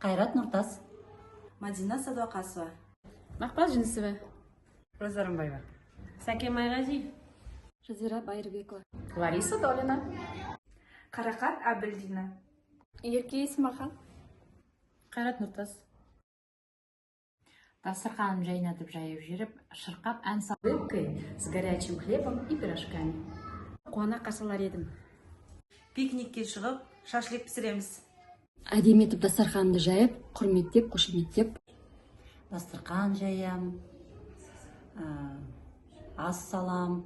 Қайрат Нұртас. Мадина Садуақасова. Мақпал Жүнісова. Роза Рымбаева. Сәкен Майғазиев. Жазира Байырбекова. Лариса Долина. Қарақат Абілдина. Ерке Исмахан. Қайрат Нұртас. Дастарханым жайнатып жайып жүріп, шырқап ән салып, с горячим хлебом и пирожками. Қуана қарсылар едім. Пикникке шығып, шашлик пісіреміз. Әдемі етіп дастарханымды жайып, құрметтеп, қошеметтеп. Дастархан жаям, ас салам,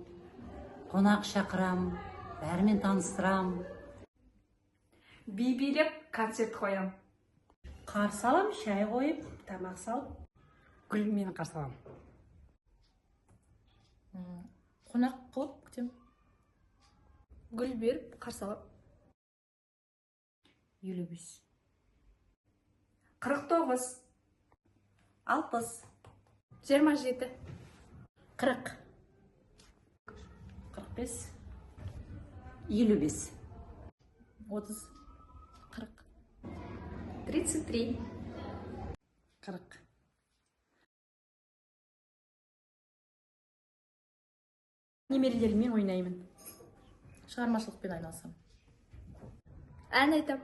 қонақ шақырам, бәрімен таныстырам. Би билеп, концерт қоям. Қарсы алам, шай қойып, тамақ салып. Гүл мені қарсы алам. Қонақ қылып күтем. Гүл беріп, қарсы алып. 55. 49. 60. 27. 40. 45. 55. 30. 40. 33. 40. Немерелеріммен ойнаймын. Шығармашылықпен айналысам. Ән айтам.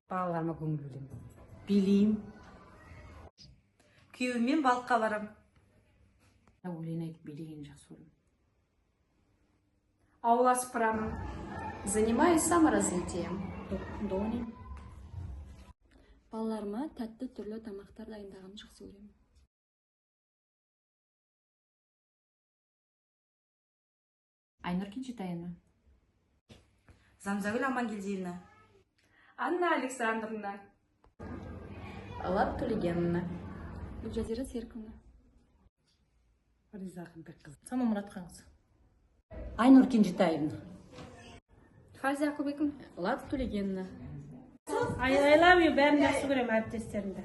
Балаларыма көңіл бөлемін. Билейм. Күйеуіммен балыққа барам. Өлең айтып билеген жақсы көремін. Аула сыпырамын. Занимаюсь саморазвитием. Доғын. Балаларыма тәтті түрлі тамақтар дайындағанды жақсы көремін. Айнұр Кенжетайына. Замзагүл Амангелдиевна. Анна Александровна. Алат Төлегенівна. Гүлжазира Серкіна. Фариза Ақынбекқызы. Сама Мұратқанқызы. Айнұр Кенжетаевна. Фарзия Ақылбекова. Лат Төлегенівна. Айлап бәрін жақсы көремін әріптестерімді.